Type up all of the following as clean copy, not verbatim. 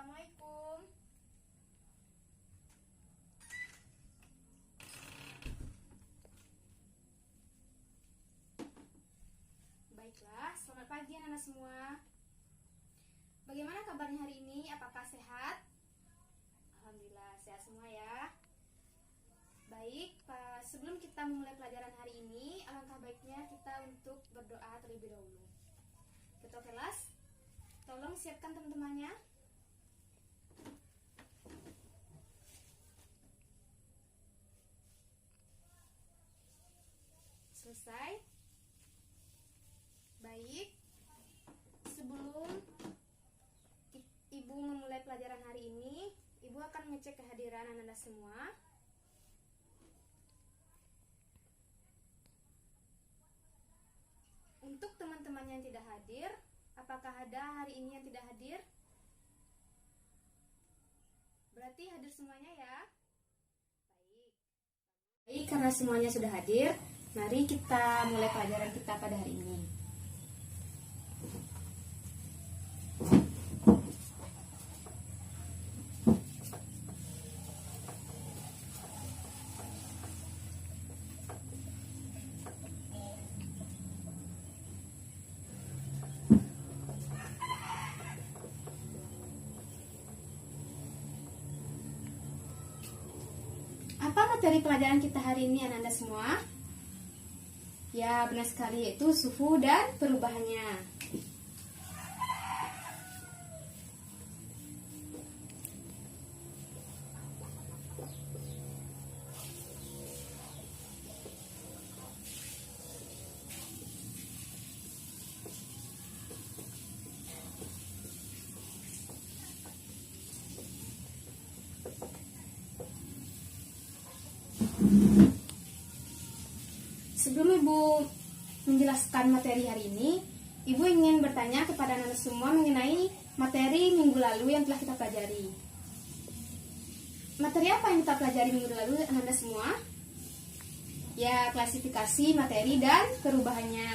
Assalamualaikum. Baiklah, selamat pagi anak-anak semua. Bagaimana kabarnya hari ini? Apakah sehat? Alhamdulillah, sehat semua ya. Baik, sebelum kita memulai pelajaran hari ini, alangkah baiknya kita untuk berdoa terlebih dahulu. Ketua kelas, tolong siapkan teman-temannya. Selesai. Baik, sebelum Ibu memulai pelajaran hari ini, Ibu akan mengecek kehadiran anak-anak semua. Untuk teman-teman yang tidak hadir, apakah ada hari ini yang tidak hadir? Berarti hadir semuanya ya. Baik, karena semuanya sudah hadir, mari kita mulai pelajaran kita pada hari ini. Apa materi pelajaran kita hari ini anak-anak semua? Ya, benar sekali, yaitu suhu dan perubahannya. Sebelum Ibu menjelaskan materi hari ini, Ibu ingin bertanya kepada anak-anak semua mengenai materi minggu lalu yang telah kita pelajari. Materi apa yang kita pelajari minggu lalu anak-anak semua? Ya, klasifikasi materi dan perubahannya.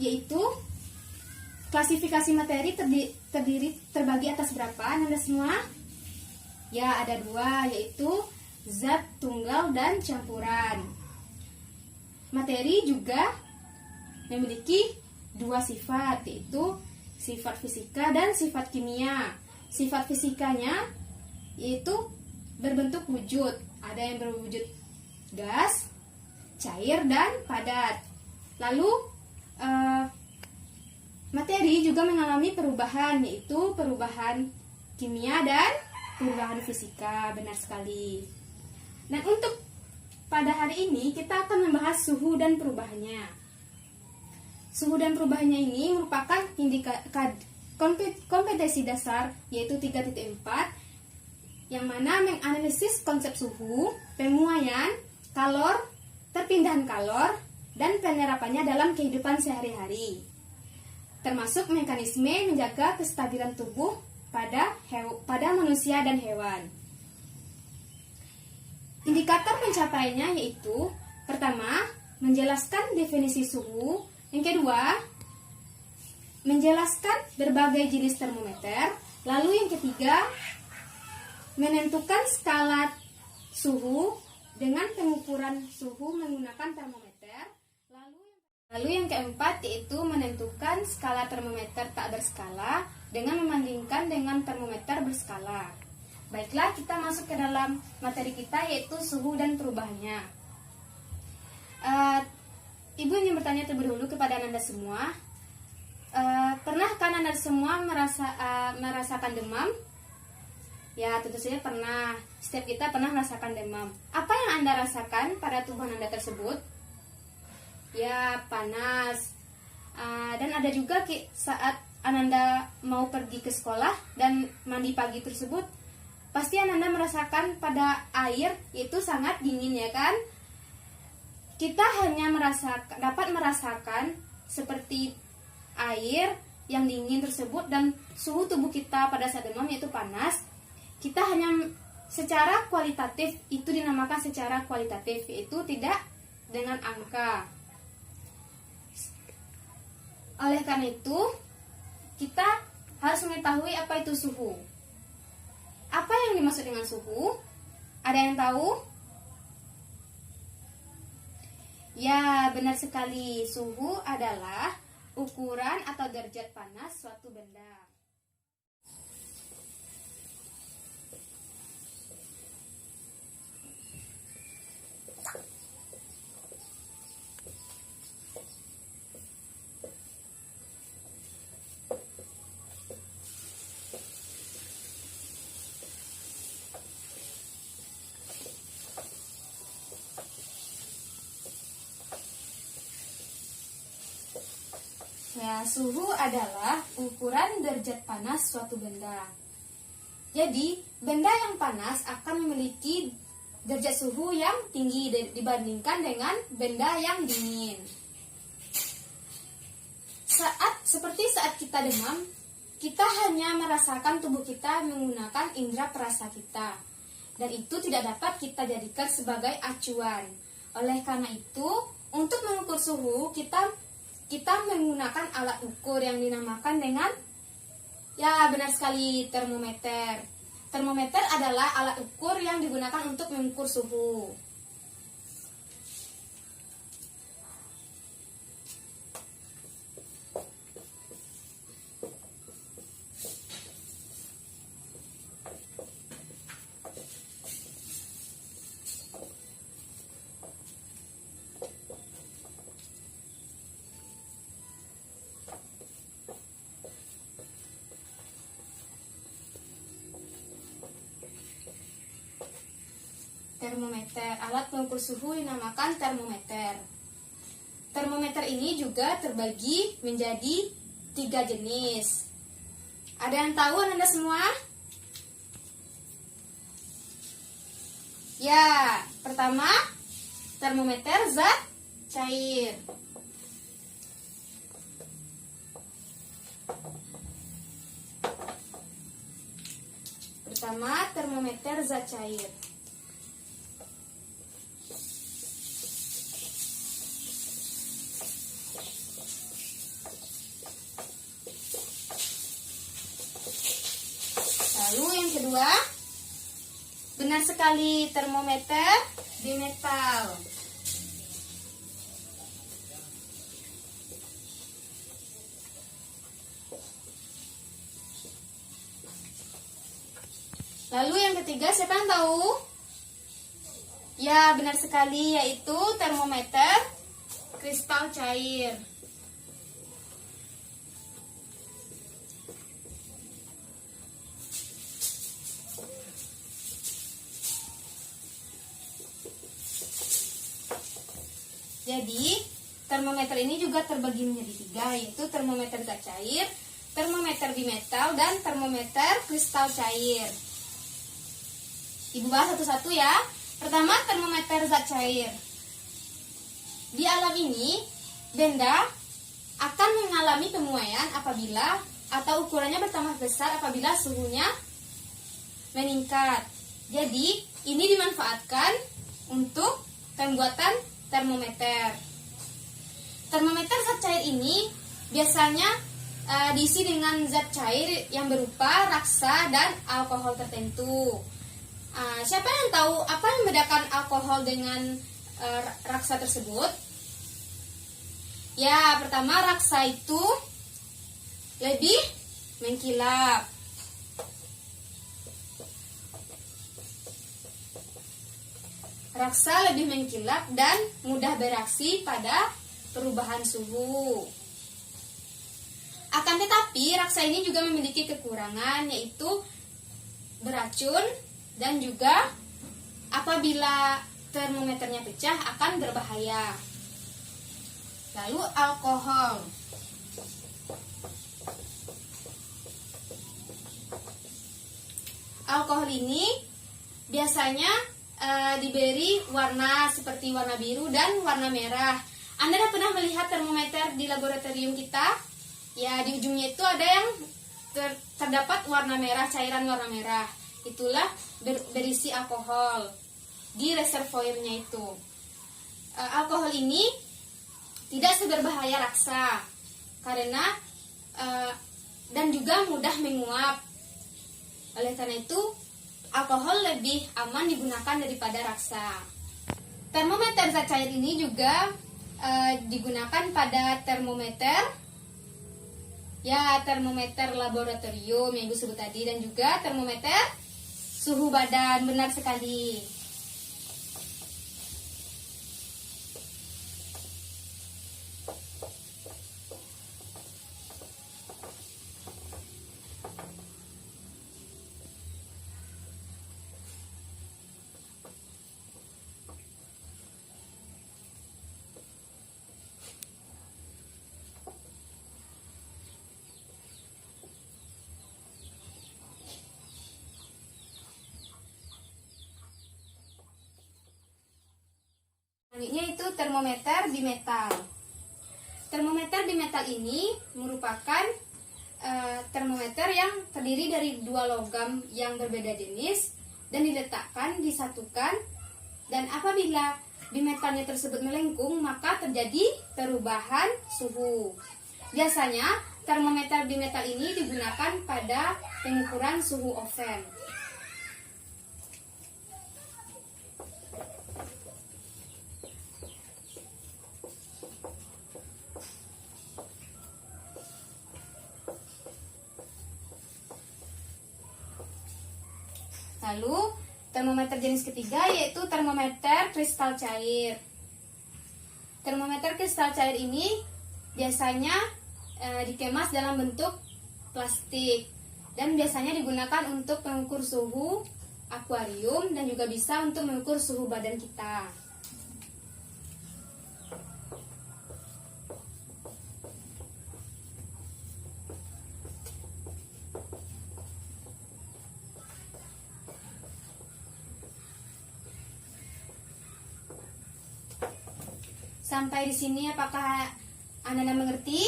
Yaitu klasifikasi materi terbagi atas berapa anak-anak semua? Ya, ada dua, yaitu zat tunggal dan campuran. Materi juga memiliki dua sifat, yaitu sifat fisika dan sifat kimia. Sifat fisikanya yaitu berbentuk wujud. Ada yang berwujud gas, cair, dan padat. Lalu materi juga mengalami perubahan, yaitu perubahan kimia dan perubahan fisika. Benar sekali. Dan untuk pada hari ini kita akan membahas suhu dan perubahannya. Suhu dan perubahannya ini merupakan kompetensi dasar, yaitu 3.4, yang mana menganalisis konsep suhu, pemuaian, kalor, perpindahan kalor, dan penerapannya dalam kehidupan sehari-hari. Termasuk mekanisme menjaga kestabilan tubuh pada manusia dan hewan. Indikator pencapaiannya yaitu pertama, menjelaskan definisi suhu, yang kedua, menjelaskan berbagai jenis termometer, lalu yang ketiga, menentukan skala suhu dengan pengukuran suhu menggunakan termometer, lalu yang keempat yaitu menentukan skala termometer tak berskala dengan membandingkan dengan termometer berskala. Baiklah, kita masuk ke dalam materi kita, yaitu suhu dan perubahannya. Ibu ingin bertanya terlebih dahulu kepada Anda semua. Pernahkah Anda semua merasakan demam? Ya, tentu saja pernah. Setiap kita pernah merasakan demam. Apa yang Anda rasakan pada tubuh Anda tersebut? Ya, panas. Dan ada juga saat Anda mau pergi ke sekolah dan mandi pagi tersebut, pasti Anda merasakan pada air itu sangat dingin, ya kan? Kita hanya dapat merasakan seperti air yang dingin tersebut dan suhu tubuh kita pada saat demam yaitu panas. Kita hanya secara kualitatif, itu dinamakan secara kualitatif, yaitu tidak dengan angka. Oleh karena itu, kita harus mengetahui apa itu suhu. Apa yang dimaksud dengan suhu? Ada yang tahu? Ya, benar sekali. Suhu adalah ukuran atau derajat panas suatu benda. Ya, suhu adalah ukuran derajat panas suatu benda. Jadi, benda yang panas akan memiliki derajat suhu yang tinggi dibandingkan dengan benda yang dingin. Seperti saat kita demam, kita hanya merasakan tubuh kita menggunakan indera perasa kita. Dan itu tidak dapat kita jadikan sebagai acuan. Oleh karena itu, untuk mengukur suhu, kita menggunakan alat ukur yang dinamakan dengan, ya benar sekali, termometer. Termometer adalah alat ukur yang digunakan untuk mengukur suhu. Termometer, alat pengukur suhu dinamakan termometer. Termometer ini juga terbagi menjadi 3 jenis. Ada yang tahu Anda semua? Ya, pertama termometer zat cair. Pertama termometer zat cair. Lalu yang kedua, benar sekali, termometer bimetal. Lalu yang ketiga, siapa yang tahu? Ya, benar sekali, yaitu termometer kristal cair. Jadi, termometer ini juga terbagi menjadi 3, yaitu termometer zat cair, termometer bimetal, dan termometer kristal cair. Ibu bahas satu-satu ya. Pertama, termometer zat cair. Di alam ini, benda akan mengalami pemuaian apabila atau ukurannya bertambah besar apabila suhunya meningkat. Jadi, ini dimanfaatkan untuk pembuatan termometer. Termometer zat cair ini biasanya diisi dengan zat cair yang berupa raksa dan alkohol tertentu. Siapa yang tahu apa yang membedakan alkohol dengan raksa tersebut? Ya, pertama, raksa itu lebih mengkilap. Raksa lebih mengkilap dan mudah bereaksi pada perubahan suhu. Akan tetapi, raksa ini juga memiliki kekurangan, yaitu beracun dan juga apabila termometernya pecah akan berbahaya. Lalu alkohol. Alkohol ini biasanya diberi warna seperti warna biru dan warna merah. Anda sudah pernah melihat termometer di laboratorium kita? Ya, di ujungnya itu ada yang terdapat warna merah, cairan warna merah. Itulah berisi alkohol di reservoirnya itu. Alkohol ini tidak seberbahaya raksa karena dan juga mudah menguap. Oleh karena itu, alkohol lebih aman digunakan daripada raksa. Termometer zat cair ini juga digunakan pada termometer, ya termometer laboratorium yang Ibu sebut tadi, dan juga termometer suhu badan. Benar sekali. Selanjutnya itu termometer bimetal. Termometer bimetal ini merupakan termometer yang terdiri dari dua logam yang berbeda jenis dan diletakkan disatukan, dan apabila bimetalnya tersebut melengkung maka terjadi perubahan suhu. Biasanya termometer bimetal ini digunakan pada pengukuran suhu oven. Lalu termometer jenis ketiga yaitu termometer kristal cair. Termometer kristal cair ini biasanya dikemas dalam bentuk plastik dan biasanya digunakan untuk mengukur suhu akuarium dan juga bisa untuk mengukur suhu badan kita. Sampai di sini apakah Anda mengerti?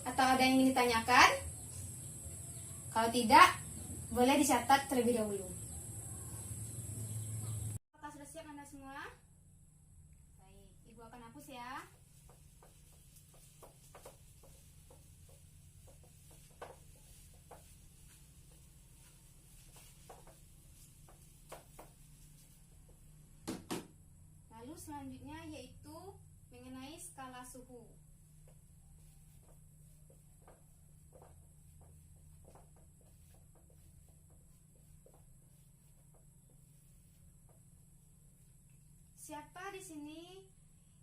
Atau ada yang ingin ditanyakan? Kalau tidak, boleh dicatat terlebih dahulu. Apakah sudah siap Anda semua? Baik, Ibu akan hapus ya. Selanjutnya yaitu mengenai skala suhu. Siapa di sini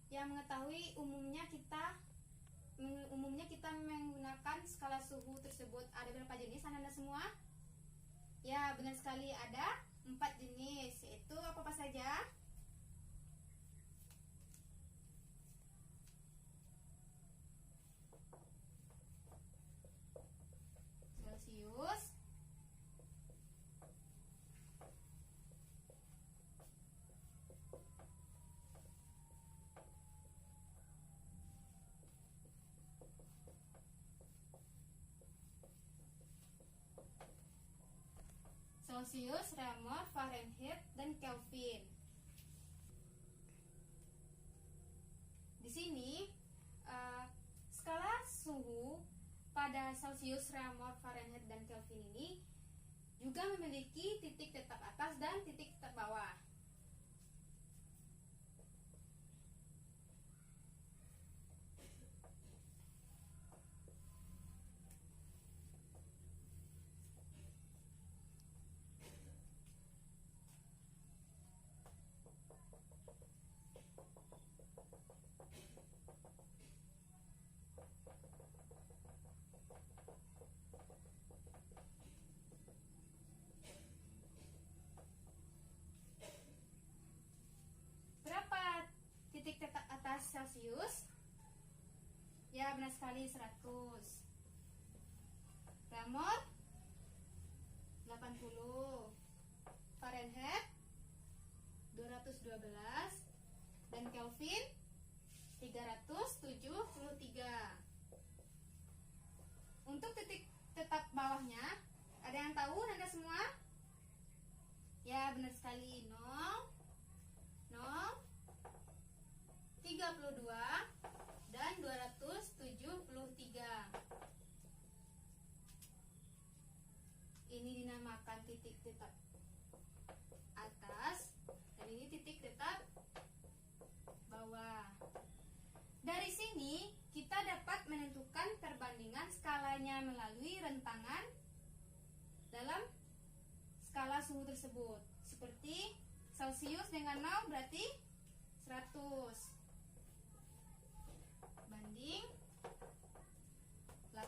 yang mengetahui umumnya kita menggunakan skala suhu tersebut ada berapa jenis Anda semua? Ya, benar sekali, ada 4 jenis. Yaitu apa saja? Celsius, Reaumur, Fahrenheit, dan Kelvin. Di sini skala suhu pada Celsius, Reaumur, Fahrenheit, dan Kelvin ini juga memiliki titik tetap atas dan titik tetap bawah. Titik tetap atas Celsius? Ya, benar sekali, 100. Reaumur 80, Fahrenheit 212, dan Kelvin 373. Untuk titik tetap bawahnya, ada yang tahu Anda semua? Ya, benar sekali, 0, 0, 32, dan 273. titik tetap atas dan ini titik tetap bawah. Dari sini kita dapat menentukan perbandingan skalanya melalui rentangan dalam skala suhu tersebut. Seperti Celcius dengan 0 berarti 100 banding 80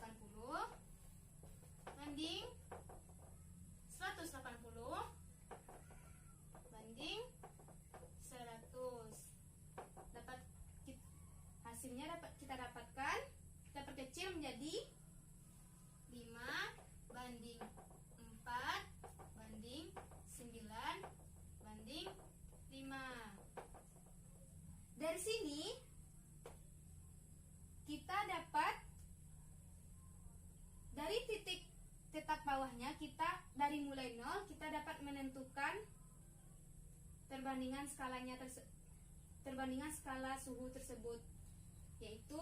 banding 180 banding 100. Dapat hasilnya kita dapatkan, kita perkecil menjadi 5 banding 4 banding 9 banding 5. Dari sini kita dapat dari titik tetap bawahnya, kita dari mulai 0 kita dapat menentukan perbandingan skalanya perbandingan skala suhu tersebut, yaitu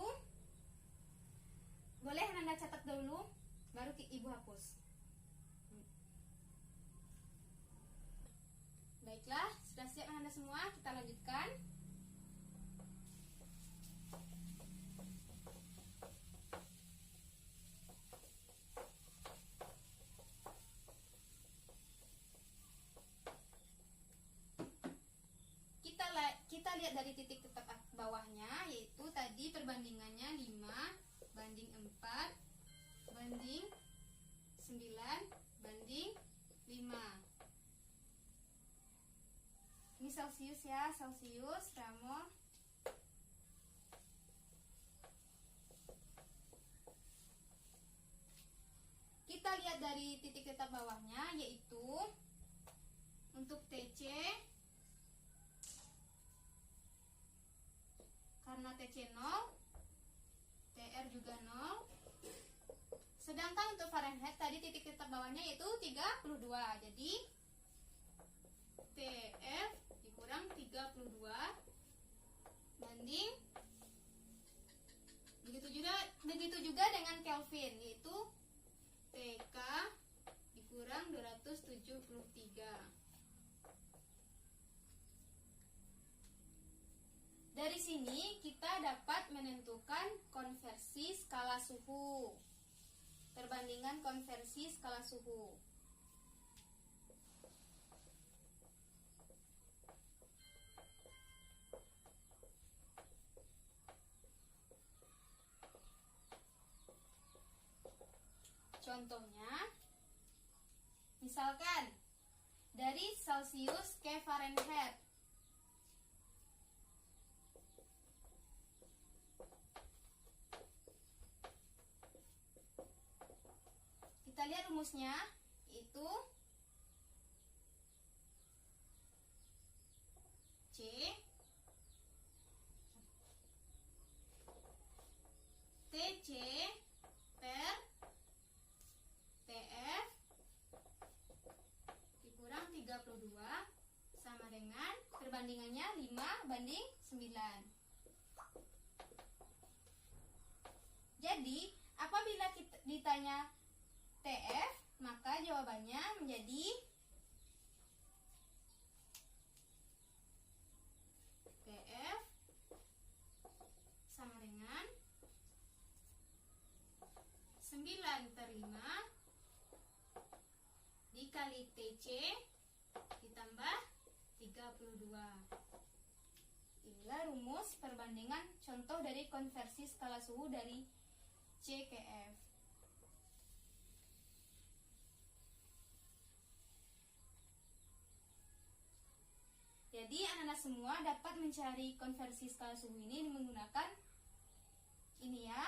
boleh Anda catat dulu baru Ibu hapus. Baiklah, sudah siap Anda semua, kita lanjutkan. Kita lihat dari titik tetap bawahnya, yaitu tadi perbandingannya 5 banding 4 banding 9 banding 5. Ini Celcius ya, Celcius, Ramo. Kita lihat dari titik tetap bawahnya, yaitu untuk TC, karena TC 0, TR juga 0. Sedangkan untuk Fahrenheit tadi titik tetap bawahnya yaitu 32. Jadi TF dikurang 32 banding, begitu juga dengan Kelvin, yaitu TK dikurang 273. Dari sini kita dapat menentukan konversi skala suhu, perbandingan konversi skala suhu. Contohnya, misalkan dari Celcius ke Fahrenheit. Kita lihat rumusnya, yaitu C TC per TF dikurang 32 sama dengan perbandingannya 5 banding 9. Jadi apabila kita ditanya TF, maka jawabannya menjadi TF sama dengan 9/5 dikali TC ditambah 32. Inilah rumus perbandingan contoh dari konversi skala suhu dari C ke F. Jadi anak-anak semua dapat mencari konversi skala suhu ini menggunakan ini ya.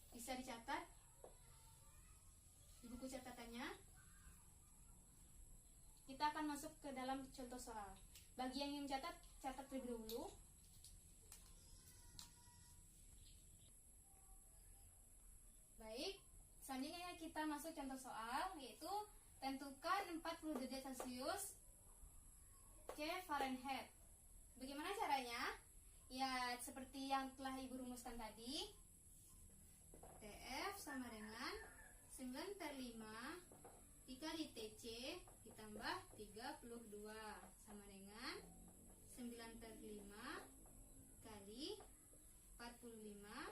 Bisa dicatat di buku catatannya. Kita akan masuk ke dalam contoh soal. Bagi yang ingin mencatat, catat terlebih dahulu. Baik, selanjutnya kita masuk contoh soal, yaitu tentukan 40 derajat Celcius ke Fahrenheit. Bagaimana caranya? Ya, seperti yang telah Ibu rumuskan tadi, TF sama dengan 9/5 dikali TC ditambah 32 sama dengan 9/5 kali 45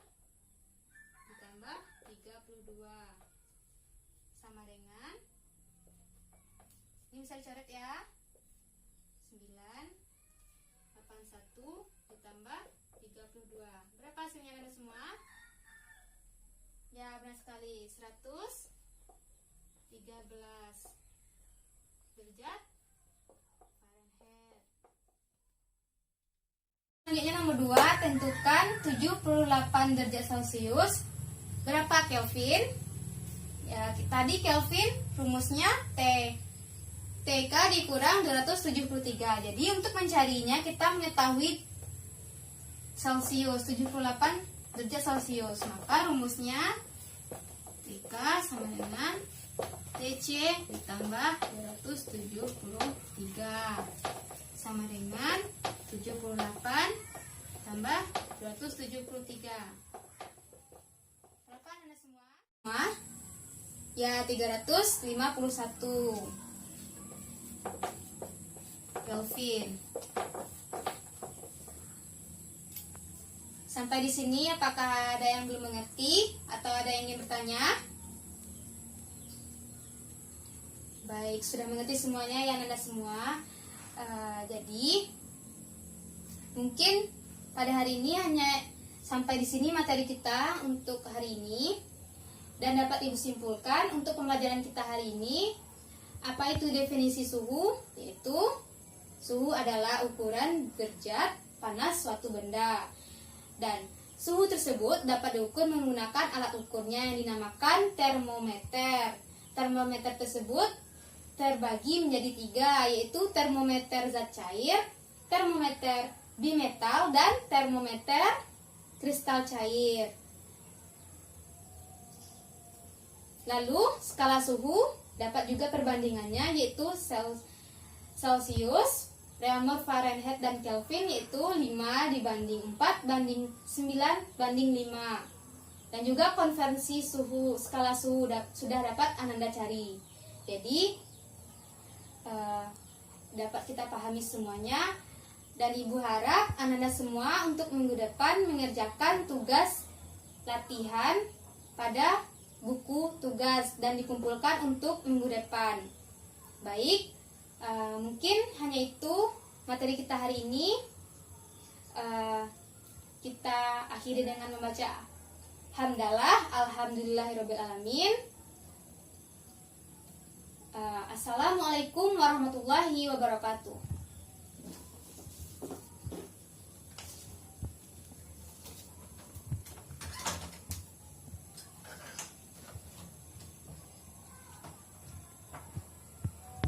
ditambah 32 sama dengan, ini bisa dicoret ya, 981 ditambah 32. Berapa hasilnya Anda semua? Ya, benar sekali, 113 derajat Fahrenheit. Selanjutnya nomor 2, tentukan 78 derajat Celcius berapa Kelvin? Ya, tadi Kelvin rumusnya TK dikurang 273. Jadi untuk mencarinya kita mengetahui Celcius, 78 derajat Celcius. Maka rumusnya TK sama dengan TC ditambah 273 sama dengan 78 tambah 273. Berapa Anda semua? Ya, 351 Kelvin. Sampai di sini apakah ada yang belum mengerti atau ada yang ingin bertanya? Baik, sudah mengerti semuanya ya Anda semua. Jadi mungkin pada hari ini hanya sampai di sini materi kita untuk hari ini, dan dapat Ibu simpulkan untuk pembelajaran kita hari ini. Apa itu definisi suhu? Yaitu suhu adalah ukuran derajat panas suatu benda, dan suhu tersebut dapat diukur menggunakan alat ukurnya yang dinamakan termometer. Termometer tersebut terbagi menjadi 3, yaitu termometer zat cair, termometer bimetal, dan termometer kristal cair. Lalu skala suhu dapat juga perbandingannya, yaitu Celsius, Reaumur, Fahrenheit, dan Kelvin, yaitu 5:4:9:5. Dan juga konversi suhu, skala suhu sudah dapat Anda cari. Jadi dapat kita pahami semuanya, dan Ibu harap Anda semua untuk minggu depan mengerjakan tugas latihan pada buku tugas dan dikumpulkan untuk minggu depan. Baik, mungkin hanya itu materi kita hari ini. Kita akhiri dengan membaca hamdalah, alhamdulillahirabbil alamin. Assalamualaikum warahmatullahi wabarakatuh.